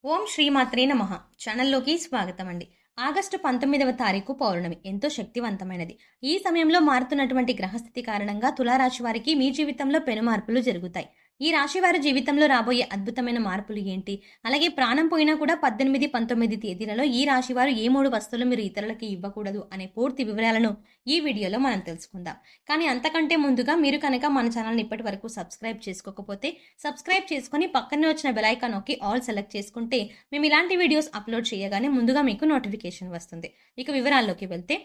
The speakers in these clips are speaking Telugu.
ఓం శ్రీమాత్రే నమః. ఛానల్లోకి స్వాగతం అండి. ఆగస్టు 19వ తారీఖు పౌర్ణమి ఎంతో శక్తివంతమైనది. ఈ సమయంలో మారుతున్నటువంటి గ్రహస్థితి కారణంగా తులారాశి వారికి మీ జీవితంలో పెను మార్పులు జరుగుతాయి. ఈ రాశి వారి జీవితంలో రాబోయే అద్భుతమైన మార్పులు ఏంటి? అలాగే ప్రాణం పోయినా కూడా 18, 19 తేదీలలో ఈ రాశి వారు ఏ 3 వస్తువులు మీరు ఇతరులకి ఇవ్వకూడదు అనే పూర్తి వివరాలను ఈ వీడియోలో మనం తెలుసుకుందాం. కానీ అంతకంటే ముందుగా మీరు కనుక మన ఛానల్ని ఇప్పటి వరకు సబ్స్క్రైబ్ చేసుకోకపోతే సబ్స్క్రైబ్ చేసుకొని పక్కనే వచ్చిన బెల్ ఐకాన్ నొక్కి ఆల్ సెలెక్ట్ చేసుకుంటే మేము ఇలాంటి వీడియోస్ అప్లోడ్ చేయగానే ముందుగా మీకు నోటిఫికేషన్ వస్తుంది. ఇక వివరాల్లోకి వెళ్తే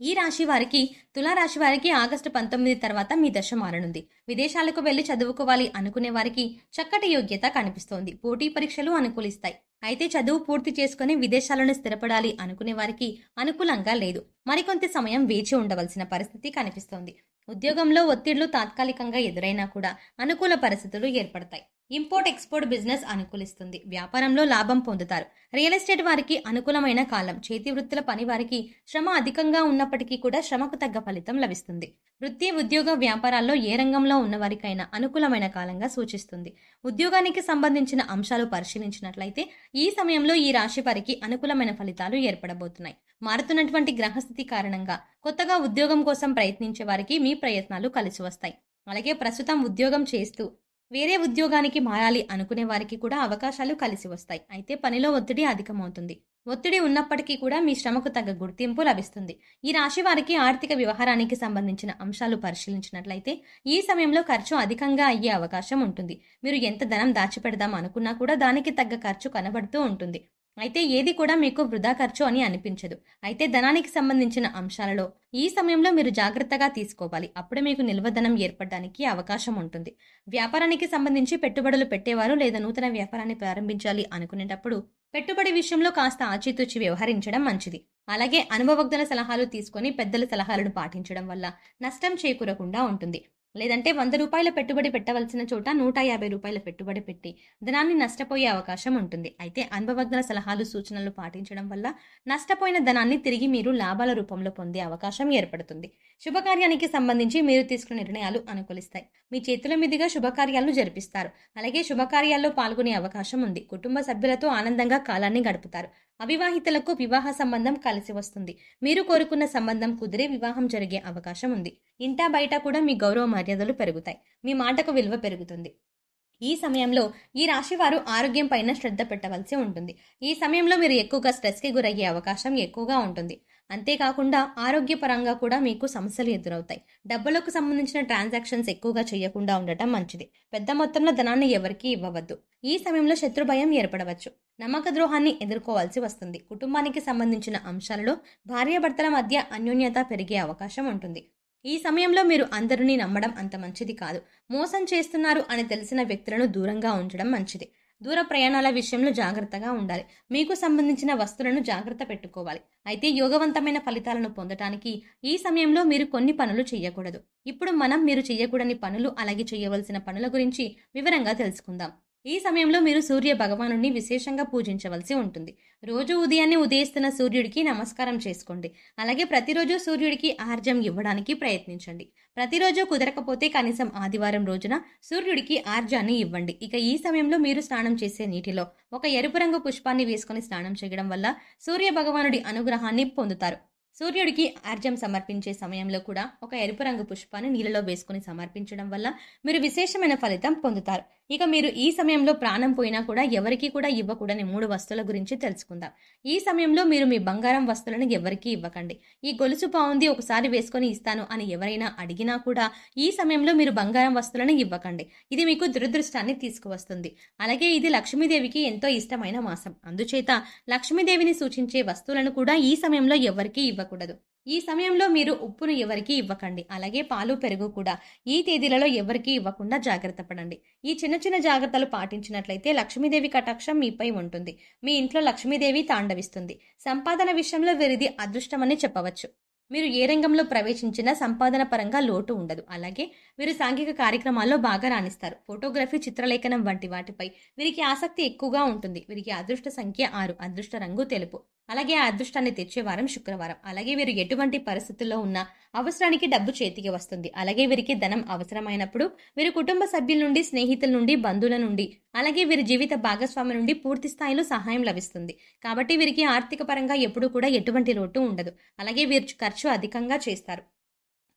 ఈ రాశి వారికి తులారాశి వారికి ఆగస్టు 19 తర్వాత మీ దశ మారనుంది. విదేశాలకు వెళ్లి చదువుకోవాలి అనుకునే వారికి చక్కటి యోగ్యత కనిపిస్తోంది. పోటీ పరీక్షలు అనుకూలిస్తాయి. అయితే చదువు పూర్తి చేసుకుని విదేశాలను స్థిరపడాలి అనుకునే వారికి అనుకూలంగా లేదు. మరికొంత సమయం వేచి ఉండవలసిన పరిస్థితి కనిపిస్తోంది. ఉద్యోగంలో ఒత్తిళ్లు తాత్కాలికంగా ఎదురైనా కూడా అనుకూల పరిస్థితులు ఏర్పడతాయి. ఇంపోర్ట్ ఎక్స్పోర్ట్ బిజినెస్ అనుకూలిస్తుంది. వ్యాపారంలో లాభం పొందుతారు. రియల్ ఎస్టేట్ వారికి అనుకూలమైన కాలం. చేతి వృత్తుల పని వారికి శ్రమ అధికంగా ఉన్నప్పటికీ కూడా శ్రమకు తగ్గ ఫలితం లభిస్తుంది. వృత్తి ఉద్యోగ వ్యాపారాల్లో ఏ రంగంలో ఉన్నవారికైనా అనుకూలమైన కాలంగా సూచిస్తుంది. ఉద్యోగానికి సంబంధించిన అంశాలు పరిశీలించినట్లయితే ఈ సమయంలో ఈ రాశి వారికి అనుకూలమైన ఫలితాలు ఏర్పడబోతున్నాయి. మారుతున్నటువంటి గ్రహస్థితి కారణంగా కొత్తగా ఉద్యోగం కోసం ప్రయత్నించే వారికి మీ ప్రయత్నాలు కలిసి వస్తాయి. అలాగే ప్రస్తుతం ఉద్యోగం చేస్తూ వేరే ఉద్యోగానికి మారాలి అనుకునే వారికి కూడా అవకాశాలు కలిసి వస్తాయి. అయితే పనిలో ఒత్తిడి అధికమవుతుంది. ఒత్తిడి ఉన్నప్పటికీ కూడా మీ శ్రమకు తగ్గ గుర్తింపు లభిస్తుంది. ఈ రాశి వారికి ఆర్థిక వ్యవహారానికి సంబంధించిన అంశాలు పరిశీలించినట్లయితే ఈ సమయంలో ఖర్చు అధికంగా అయ్యే అవకాశం ఉంటుంది. మీరు ఎంత ధనం దాచిపెడదాం అనుకున్నా కూడా దానికి తగ్గ ఖర్చు కనబడుతూ ఉంటుంది. అయితే ఏది కూడా మీకు వృధా ఖర్చు అని అనిపించదు. అయితే ధనానికి సంబంధించిన అంశాలలో ఈ సమయంలో మీరు జాగ్రత్తగా తీసుకోవాలి. అప్పుడే మీకు నిల్వ ధనం ఏర్పడడానికి అవకాశం ఉంటుంది. వ్యాపారానికి సంబంధించి పెట్టుబడులు పెట్టేవారు లేదా నూతన వ్యాపారాన్ని ప్రారంభించాలి అనుకునేటప్పుడు పెట్టుబడి విషయంలో కాస్త ఆచితూచి వ్యవహరించడం మంచిది. అలాగే అనుభవజ్ఞుల సలహాలు తీసుకొని పెద్దల సలహాలను పాటించడం వల్ల నష్టం చేకూరకుండా ఉంటుంది. లేదంటే 100 రూపాయల పెట్టుబడి పెట్టవలసిన చోట 150 రూపాయల పెట్టుబడి పెట్టి ధనాన్ని నష్టపోయే అవకాశం ఉంటుంది. అయితే అనుభవజ్ఞుల సలహాలు సూచనలు పాటించడం వల్ల నష్టపోయిన ధనాన్ని తిరిగి మీరు లాభాల రూపంలో పొందే అవకాశం ఏర్పడుతుంది. శుభకార్యానికి సంబంధించి మీరు తీసుకున్న నిర్ణయాలు అనుకూలిస్తాయి. మీ చేతుల మీదుగా శుభకార్యాలను జరిపిస్తారు. అలాగే శుభకార్యాల్లో పాల్గొనే అవకాశం ఉంది. కుటుంబ సభ్యులతో ఆనందంగా కాలాన్ని గడుపుతారు. అవివాహితులకు వివాహ సంబంధం కలిసి వస్తుంది. మీరు కోరుకున్న సంబంధం కుదిరే వివాహం జరిగే అవకాశం ఉంది. ఇంటా బయట కూడా మీ గౌరవ మర్యాదలు పెరుగుతాయి. మీ మాటకు విలువ పెరుగుతుంది. ఈ సమయంలో ఈ రాశి వారు ఆరోగ్యం పైన శ్రద్ధ పెట్టవలసి ఉంటుంది. ఈ సమయంలో మీరు ఎక్కువగా స్ట్రెస్కి గురయ్యే అవకాశం ఎక్కువగా ఉంటుంది. అంతేకాకుండా ఆరోగ్యపరంగా కూడా మీకు సమస్యలు ఎదురవుతాయి. డబ్బులకు సంబంధించిన ట్రాన్సాక్షన్స్ ఎక్కువగా చేయకుండా ఉండటం మంచిది. పెద్ద మొత్తంలో ధనాన్ని ఎవరికీ ఇవ్వవద్దు. ఈ సమయంలో శత్రు భయం ఏర్పడవచ్చు. నమ్మక ద్రోహాన్ని ఎదుర్కోవాల్సి వస్తుంది. కుటుంబానికి సంబంధించిన అంశాలలో భార్యాభర్తల మధ్య అన్యోన్యత పెరిగే అవకాశం ఉంటుంది. ఈ సమయంలో మీరు అందరినీ నమ్మడం అంత మంచిది కాదు. మోసం చేస్తున్నారు అని తెలిసిన వ్యక్తులను దూరంగా ఉంచడం మంచిది. దూర ప్రయాణాల విషయంలో జాగ్రత్తగా ఉండాలి. మీకు సంబంధించిన వస్తువులను జాగ్రత్త పెట్టుకోవాలి. అయితే యోగవంతమైన ఫలితాలను పొందటానికి ఈ సమయంలో మీరు కొన్ని పనులు చేయకూడదు. ఇప్పుడు మనం మీరు చేయకూడని పనులు అలాగే చేయవలసిన పనుల గురించి వివరంగా తెలుసుకుందాం. ఈ సమయంలో మీరు సూర్య భగవానుడిని విశేషంగా పూజించవలసి ఉంటుంది. రోజు ఉదయాన్నే ఉదయిస్తున్న సూర్యుడికి నమస్కారం చేసుకోండి. అలాగే ప్రతిరోజు సూర్యుడికి ఆర్జం ఇవ్వడానికి ప్రయత్నించండి. ప్రతిరోజు కుదరకపోతే కనీసం ఆదివారం రోజున సూర్యుడికి ఆర్జాన్ని ఇవ్వండి. ఇక ఈ సమయంలో మీరు స్నానం చేసే నీటిలో ఒక ఎరుపు రంగు పుష్పాన్ని వేసుకొని స్నానం చేయడం వల్ల సూర్య భగవానుడి అనుగ్రహాన్ని పొందుతారు. సూర్యుడికి ఆర్జం సమర్పించే సమయంలో కూడా ఒక ఎరుపు రంగు పుష్పాన్ని నీళ్ళలో వేసుకుని సమర్పించడం వల్ల మీరు విశేషమైన ఫలితం పొందుతారు. ఇక మీరు ఈ సమయంలో ప్రాణం పోయినా కూడా ఎవరికీ కూడా ఇవ్వకూడని 3 వస్తువుల గురించి తెలుసుకుందాం. ఈ సమయంలో మీరు మీ బంగారం వస్తువులను ఎవరికీ ఇవ్వకండి. ఈ గొలుసు బాగుంది ఒకసారి వేసుకొని ఇస్తాను అని ఎవరైనా అడిగినా కూడా ఈ సమయంలో మీరు బంగారం వస్తువులను ఇవ్వకండి. ఇది మీకు దురదృష్టాన్ని తీసుకువస్తుంది. అలాగే ఇది లక్ష్మీదేవికి ఎంతో ఇష్టమైన మాసం. అందుచేత లక్ష్మీదేవిని సూచించే వస్తువులను కూడా ఈ సమయంలో ఎవరికీ ఇవ్వకూడదు. ఈ సమయంలో మీరు ఉప్పును ఎవరికీ ఇవ్వకండి. అలాగే పాలు పెరుగు కూడా ఈ తేదీలలో ఎవరికీ ఇవ్వకుండా జాగ్రత్త పడండి. ఈ చిన్న చిన్న జాగ్రత్తలు పాటించినట్లయితే లక్ష్మీదేవి కటాక్షం మీపై ఉంటుంది. మీ ఇంట్లో లక్ష్మీదేవి తాండవిస్తుంది. సంపాదన విషయంలో వీరిది అదృష్టమని చెప్పవచ్చు. మీరు ఏ రంగంలో ప్రవేశించినా సంపాదన పరంగా లోటు ఉండదు. అలాగే వీరు సాంఘిక కార్యక్రమాల్లో బాగా రాణిస్తారు. ఫోటోగ్రఫీ, చిత్రలేఖనం వంటి వాటిపై వీరికి ఆసక్తి ఎక్కువగా ఉంటుంది. వీరికి అదృష్ట సంఖ్య 6, అదృష్ట రంగు తెలుపు. అలాగే ఆ అదృష్టాన్ని తెచ్చే వారం శుక్రవారం. అలాగే వీరు ఎటువంటి పరిస్థితుల్లో ఉన్నా అవసరానికి డబ్బు చేతికి వస్తుంది. అలాగే వీరికి ధనం అవసరమైనప్పుడు వీరి కుటుంబ సభ్యుల నుండి, స్నేహితుల నుండి, బంధువుల నుండి, అలాగే వీరి జీవిత భాగస్వామి నుండి పూర్తి స్థాయిలో సహాయం లభిస్తుంది. కాబట్టి వీరికి ఆర్థిక పరంగా ఎప్పుడూ కూడా ఎటువంటి లోటు ఉండదు. అలాగే వీరు ఖర్చు అధికంగా చేస్తారు.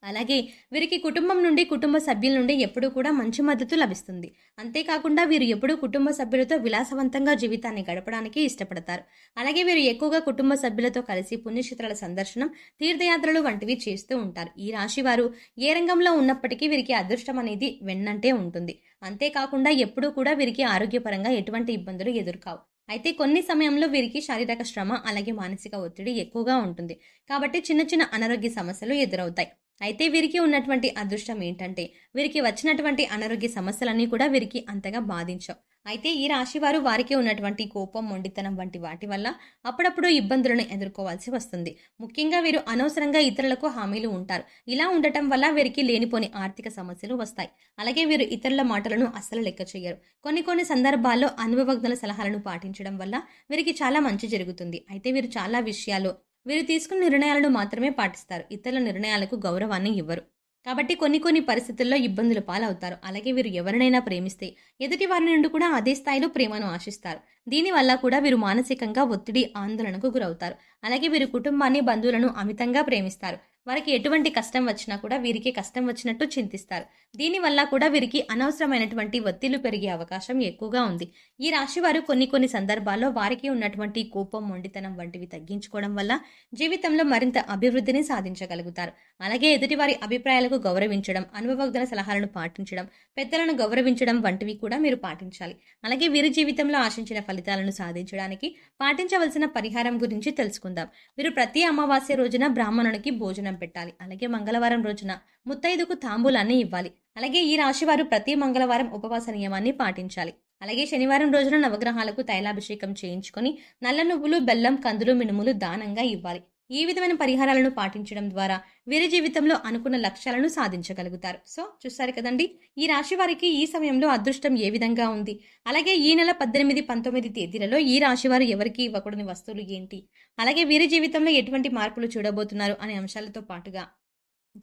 అలాగే వీరికి కుటుంబం నుండి, కుటుంబ సభ్యుల నుండి ఎప్పుడూ కూడా మంచి మద్దతు లభిస్తుంది. అంతేకాకుండా వీరు ఎప్పుడూ కుటుంబ సభ్యులతో విలాసవంతంగా జీవితాన్ని గడపడానికి ఇష్టపడతారు. అలాగే వీరు ఎక్కువగా కుటుంబ సభ్యులతో కలిసి పుణ్యక్షేత్రాల సందర్శనం, తీర్థయాత్రలు వంటివి చేస్తూ ఉంటారు. ఈ రాశి వారు ఏ రంగంలో ఉన్నప్పటికీ వీరికి అదృష్టం అనేది వెన్నంటే ఉంటుంది. అంతేకాకుండా ఎప్పుడూ కూడా వీరికి ఆరోగ్యపరంగా ఎటువంటి ఇబ్బందులు ఎదురుకావు. అయితే కొన్ని సమయంలో వీరికి శారీరక శ్రమ, అలాగే మానసిక ఒత్తిడి ఎక్కువగా ఉంటుంది. కాబట్టి చిన్న చిన్న అనారోగ్య సమస్యలు ఎదురవుతాయి. అయితే వీరికి ఉన్నటువంటి అదృష్టం ఏంటంటే వీరికి వచ్చినటువంటి అనారోగ్య సమస్యలన్నీ కూడా వీరికి అంతగా బాధించవు. అయితే ఈ రాశి వారు వారికి ఉన్నటువంటి కోపం, మొండితనం వంటి వాటి వల్ల అప్పుడప్పుడు ఇబ్బందులను ఎదుర్కోవాల్సి వస్తుంది. ముఖ్యంగా వీరు అనవసరంగా ఇతరులకు హామీలు ఉంటారు. ఇలా ఉండటం వల్ల వీరికి లేనిపోని ఆర్థిక సమస్యలు వస్తాయి. అలాగే వీరు ఇతరుల మాటలను అస్సలు లెక్క చేయరు. కొన్ని సందర్భాల్లో అనుభవజ్ఞుల సలహాలను పాటించడం వల్ల వీరికి చాలా మంచి జరుగుతుంది. అయితే వీరు చాలా విషయాల్లో వీరు తీసుకున్న నిర్ణయాలను మాత్రమే పాటిస్తారు. ఇతరుల నిర్ణయాలకు గౌరవాన్ని ఇవ్వరు. కాబట్టి కొన్ని పరిస్థితుల్లో ఇబ్బందుల పాలవుతారు. అలాగే వీరు ఎవరినైనా ప్రేమిస్తే ఎదుటి వారి నుండి కూడా అదే స్థాయిలో ప్రేమను ఆశిస్తారు. దీనివల్ల కూడా వీరు మానసికంగా ఒత్తిడి, ఆందోళనకు గురవుతారు. అలాగే వీరు కుటుంబాన్ని, బంధువులను అమితంగా ప్రేమిస్తారు. వారికి ఎటువంటి కష్టం వచ్చినా కూడా వీరికి కష్టం వచ్చినట్టు చింతిస్తారు. దీనివల్ల కూడా వీరికి అనవసరమైనటువంటి ఒత్తిళ్లు పెరిగే అవకాశం ఎక్కువగా ఉంది. ఈ రాశి వారు కొన్ని సందర్భాల్లో వారికి ఉన్నటువంటి కోపం, మొండితనం వంటివి తగ్గించుకోవడం వల్ల జీవితంలో మరింత అభివృద్ధిని సాధించగలుగుతారు. అలాగే ఎదుటివారి అభిప్రాయాలకు గౌరవించడం, అనుభవజ్ఞుల సలహాలను పాటించడం, పెద్దలను గౌరవించడం వంటివి కూడా మీరు పాటించాలి. అలాగే వీరి జీవితంలో ఆశించిన ఫలితాలను సాధించడానికి పాటించవలసిన పరిహారం గురించి తెలుసుకుందాం. వీరు ప్రతి అమావాస్య రోజున బ్రాహ్మణునికి భోజనం పెట్టాలి. అలాగే మంగళవారం రోజున ముత్తైదుకు తాంబూలాన్ని ఇవ్వాలి. అలాగే ఈ రాశి వారు ప్రతి మంగళవారం ఉపవాస నియమాన్ని పాటించాలి. అలాగే శనివారం రోజున నవగ్రహాలకు తైలాభిషేకం చేయించుకొని నల్ల నువ్వులు, బెల్లం, కందులు, మినుములు దానంగా ఇవ్వాలి. ఈ విధమైన పరిహారాలను పాటించడం ద్వారా వీరి జీవితంలో అనుకున్న లక్ష్యాలను సాధించగలుగుతారు. సో చూస్తారు కదండి, ఈ రాశి వారికి ఈ సమయంలో అదృష్టం ఏ విధంగా ఉంది, అలాగే ఈ నెల 18, 19 తేదీలలో ఈ రాశి వారు ఎవరికి ఇవ్వకూడని వస్తువులు ఏంటి, అలాగే వీరి జీవితంలో ఎటువంటి మార్పులు చూడబోతున్నారు అనే అంశాలతో పాటుగా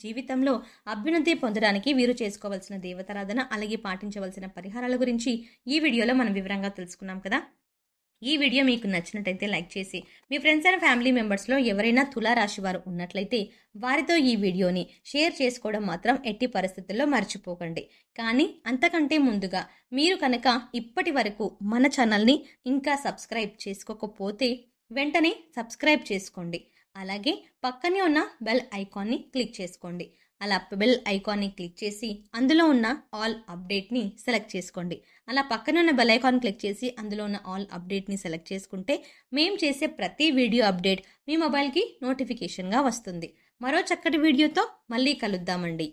జీవితంలో అభ్యున్నతి పొందడానికి వీరు చేసుకోవాల్సిన దేవతారాధన, అలాగే పాటించవలసిన పరిహారాల గురించి ఈ వీడియోలో మనం వివరంగా తెలుసుకున్నాం కదా. ఈ వీడియో మీకు నచ్చినట్టయితే లైక్ చేసి మీ ఫ్రెండ్స్ అండ్ ఫ్యామిలీ మెంబర్స్లో ఎవరైనా తులారాశి వారు ఉన్నట్లయితే వారితో ఈ వీడియోని షేర్ చేసుకోవడం మాత్రం ఎట్టి పరిస్థితుల్లో మర్చిపోకండి. కానీ అంతకంటే ముందుగా మీరు కనుక ఇప్పటి వరకు మన ఛానల్ని ఇంకా సబ్స్క్రైబ్ చేసుకోకపోతే వెంటనే సబ్స్క్రైబ్ చేసుకోండి. అలాగే పక్కనే ఉన్న బెల్ ఐకాన్ని క్లిక్ చేసుకోండి. అలా బెల్ ఐకాన్ని క్లిక్ చేసి అందులో ఉన్న ఆల్ అప్డేట్ని సెలెక్ట్ చేసుకోండి. అలా పక్కన ఉన్న బెల్ ఐకాన్ క్లిక్ చేసి అందులో ఉన్న ఆల్ అప్డేట్ని సెలెక్ట్ చేసుకుంటే మేము చేసే ప్రతి వీడియో అప్డేట్ మీ మొబైల్కి నోటిఫికేషన్గా వస్తుంది. మరో చక్కటి వీడియోతో మళ్ళీ కలుద్దామండి.